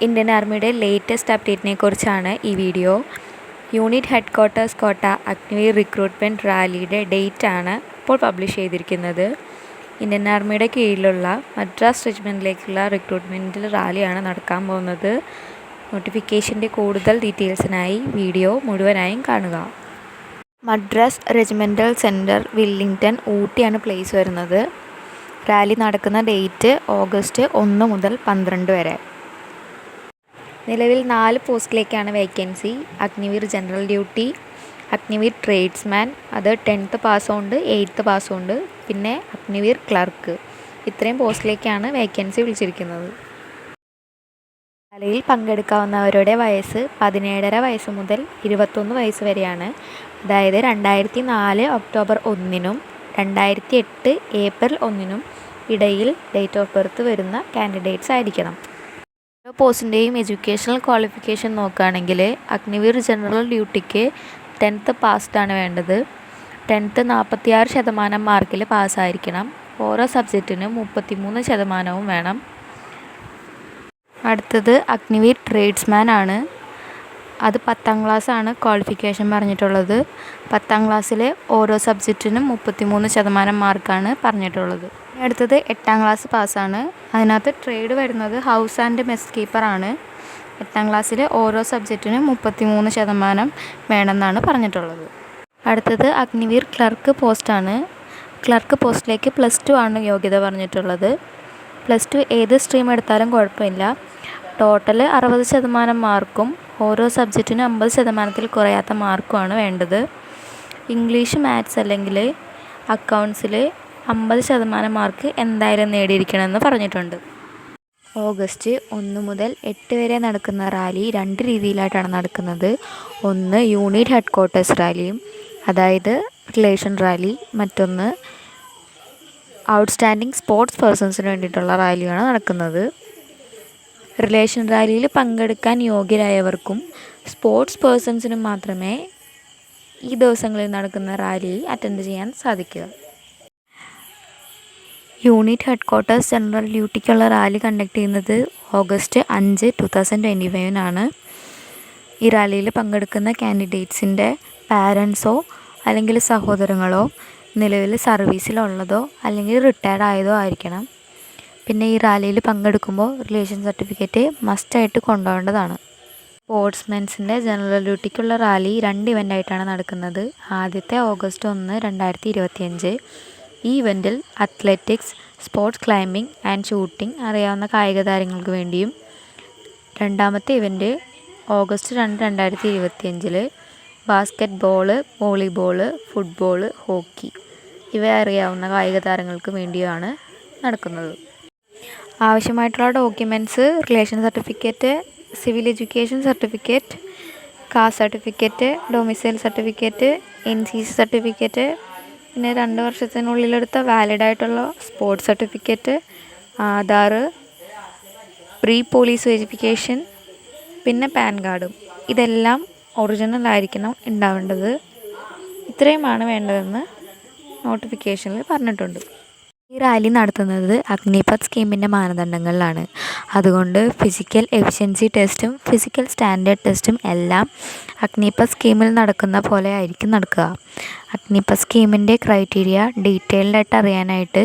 Indian ആർമിയുടെ latest അപ്ഡേറ്റിനെ കുറിച്ചാണ് ഈ വീഡിയോ. യൂണിറ്റ് ഹെഡ് ക്വാർട്ടേഴ്സ് കോട്ട അഗ്നിവീർ റിക്രൂട്ട്മെൻറ്റ് റാലിയുടെ ഡേറ്റാണ് ഇപ്പോൾ പബ്ലിഷ് ചെയ്തിരിക്കുന്നത്. ഇന്ത്യൻ ആർമിയുടെ കീഴിലുള്ള മദ്രാസ് റെജിമെൻറ്റിലേക്കുള്ള റിക്രൂട്ട്മെൻറ്റ് റാലിയാണ് നടക്കാൻ പോകുന്നത്. നോട്ടിഫിക്കേഷൻ്റെ കൂടുതൽ ഡീറ്റെയിൽസിനായി വീഡിയോ മുഴുവനായും കാണുക. മദ്രാസ് റെജിമെൻ്റൽ സെൻറ്റർ വില്ലിംഗ്ടൺ ഊട്ടിയാണ് പ്ലേസ് വരുന്നത്. റാലി നടക്കുന്ന ഡേറ്റ് ഓഗസ്റ്റ് 1 മുതൽ 12 വരെ. നിലവിൽ 4 പോസ്റ്റിലേക്കാണ് vacancy. Agniveer general duty, Agniveer tradesman, അത് 10th പാസ്സുണ്ട്, 8th പാസ്സുണ്ട്, പിന്നെ അഗ്നിവീർ ക്ലർക്ക്. ഇത്രയും പോസ്റ്റിലേക്കാണ് വേക്കൻസി വിളിച്ചിരിക്കുന്നത്. റാലിയിൽ പങ്കെടുക്കാവുന്നവരുടെ വയസ്സ് 17.5 വയസ്സ് മുതൽ 21 വയസ്സ് വരെയാണ്. അതായത് 2004 ഒക്ടോബർ 1-നും 2008 ഏപ്രിൽ 1-നും ഇടയിൽ ഡേറ്റ് ഓഫ് ബർത്ത് വരുന്ന കാൻഡിഡേറ്റ്സ് ആയിരിക്കണം. ഓരോ പോസ്റ്റിൻ്റെയും എഡ്യൂക്കേഷണൽ ക്വാളിഫിക്കേഷൻ നോക്കുകയാണെങ്കിൽ അഗ്നിവീർ ജനറൽ ഡ്യൂട്ടിക്ക് 10th പാസ്ഡാണ് വേണ്ടത്. 10th 46% മാർക്കിൽ പാസ്സായിരിക്കണം. ഓരോ സബ്ജക്റ്റിനും 33% വേണം. അടുത്തത് അഗ്നിവീർ ട്രേഡ്സ്മാൻ ആണ്. അത് 10th ക്ലാസ്സാണ് ക്വാളിഫിക്കേഷൻ പറഞ്ഞിട്ടുള്ളത്. 10th ക്ലാസ്സിൽ ഓരോ സബ്ജക്റ്റിനും 33% മാർക്കാണ് പറഞ്ഞിട്ടുള്ളത്. അടുത്തത് 8th ക്ലാസ് പാസ്സാണ്. അതിനകത്ത് ട്രേഡ് വരുന്നത് ഹൗസ് ആൻഡ് മെസ് കീപ്പറാണ്. 8th ക്ലാസ്സിൽ ഓരോ സബ്ജക്റ്റിനും 33% വേണമെന്നാണ് പറഞ്ഞിട്ടുള്ളത്. അടുത്തത് അഗ്നിവീർ ക്ലർക്ക് പോസ്റ്റാണ്. ക്ലർക്ക് പോസ്റ്റിലേക്ക് +2 ആണ് യോഗ്യത പറഞ്ഞിട്ടുള്ളത്. +2 ഏത് സ്ട്രീം എടുത്താലും കുഴപ്പമില്ല. ടോട്ടൽ 60% മാർക്കും ഓരോ സബ്ജക്റ്റിനും 50%-ൽ കുറയാത്ത മാർക്കുമാണ് വേണ്ടത്. ഇംഗ്ലീഷ്, മാത്സ് അല്ലെങ്കിൽ അക്കൗണ്ട്സിൽ 50% മാർക്ക് എന്തായാലും നേടിയിരിക്കണമെന്ന് പറഞ്ഞിട്ടുണ്ട്. ഓഗസ്റ്റ് 1 മുതൽ 8 വരെ നടക്കുന്ന റാലി 2 രീതിയിലായിട്ടാണ് നടക്കുന്നത്. ഒന്ന് യൂണിറ്റ് ഹെഡ് ക്വാർട്ടേഴ്സ് റാലിയും, അതായത് റിലേഷൻ റാലി. മറ്റൊന്ന് ഔട്ട്സ്റ്റാൻഡിംഗ് സ്പോർട്സ് പേഴ്സൺസിന് വേണ്ടിയിട്ടുള്ള റാലിയാണ് നടക്കുന്നത്. റിലേഷൻ റാലിയിൽ പങ്കെടുക്കാൻ യോഗ്യരായവർക്കും സ്പോർട്സ് പേഴ്സൺസിനും മാത്രമേ ഈ ദിവസങ്ങളിൽ നടക്കുന്ന റാലിയിൽ അറ്റൻഡ് ചെയ്യാൻ സാധിക്കുക. യൂണിറ്റ് ഹെഡ് ക്വാർട്ടേഴ്സ് ജനറൽ ഡ്യൂട്ടിക്കുള്ള റാലി കണ്ടക്ട് ചെയ്യുന്നത് ഓഗസ്റ്റ് 5, 2025 ഈ റാലിയിൽ പങ്കെടുക്കുന്ന കാൻഡിഡേറ്റ്സിൻ്റെ പാരൻസോ അല്ലെങ്കിൽ സഹോദരങ്ങളോ നിലവിൽ സർവീസിലുള്ളതോ അല്ലെങ്കിൽ റിട്ടയർഡ് ആയതോ ആയിരിക്കണം. പിന്നെ ഈ റാലിയിൽ പങ്കെടുക്കുമ്പോൾ റിലേഷൻ സർട്ടിഫിക്കറ്റ് മസ്റ്റായിട്ട് കൊണ്ടുപോകേണ്ടതാണ്. സ്പോർട്സ്മെൻസിൻ്റെ ജനറൽ ഡ്യൂട്ടിക്കുള്ള റാലി 2 ഇവൻ്റായിട്ടാണ് നടക്കുന്നത്. ആദ്യത്തെ ഓഗസ്റ്റ് 1, 2025. ഈ ഇവൻറ്റിൽ athletics, sports climbing and shooting അറിയാവുന്ന കായിക താരങ്ങൾക്ക് വേണ്ടിയും, രണ്ടാമത്തെ event August 2, 2025 basketball, volleyball, football, hockey ഇവ അറിയാവുന്ന കായിക താരങ്ങൾക്ക് വേണ്ടിയാണ് നടക്കുന്നത്. ആവശ്യമായിട്ടുള്ള documents relation certificate, civil education certificate, caste certificate, domicile certificate, NCC certificate, പിന്നെ 2 വർഷത്തിനുള്ളിലെടുത്ത വാലിഡായിട്ടുള്ള sports certificate, Aadhaar, pre police verification, പിന്നെ പാൻ കാർഡും. ഇതെല്ലാം ഒറിജിനൽ ആയിരിക്കണം ഉണ്ടാവേണ്ടത്. ഇത്രയുമാണ് വേണ്ടതെന്ന് നോട്ടിഫിക്കേഷനിൽ പറഞ്ഞിട്ടുണ്ട്. ഈ റാലി നടത്തുന്നത് അഗ്നിപത് സ്കീമിൻ്റെ മാനദണ്ഡങ്ങളിലാണ്. അതുകൊണ്ട് ഫിസിക്കൽ എഫിഷ്യൻസി ടെസ്റ്റും ഫിസിക്കൽ സ്റ്റാൻഡേർഡ് ടെസ്റ്റും എല്ലാം അഗ്നിപത് സ്കീമിൽ നടക്കുന്ന പോലെ ആയിരിക്കും നടക്കുക. അഗ്നിപത് സ്കീമിൻ്റെ ക്രൈറ്റീരിയ ഡീറ്റെയിൽഡായിട്ട് അറിയാനായിട്ട്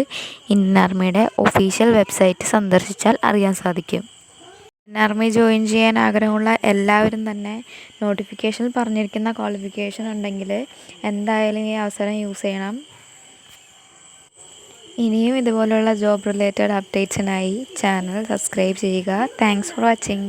ഇന്ത്യൻ ആർമിയുടെ ഒഫീഷ്യൽ വെബ്സൈറ്റ് സന്ദർശിച്ചാൽ അറിയാൻ സാധിക്കും. ഇന്ത്യൻ ആർമി ജോയിൻ ചെയ്യാൻ ആഗ്രഹമുള്ള എല്ലാവരും തന്നെ നോട്ടിഫിക്കേഷനിൽ പറഞ്ഞിരിക്കുന്ന ക്വാളിഫിക്കേഷൻ ഉണ്ടെങ്കിൽ എന്തായാലും ഈ അവസരം യൂസ് ചെയ്യണം. ഇനിയും ഇതുപോലുള്ള ജോബ് റിലേറ്റഡ് അപ്ഡേറ്റ്സിനായി ചാനൽ സബ്സ്ക്രൈബ് ചെയ്യുക. Thanks for watching.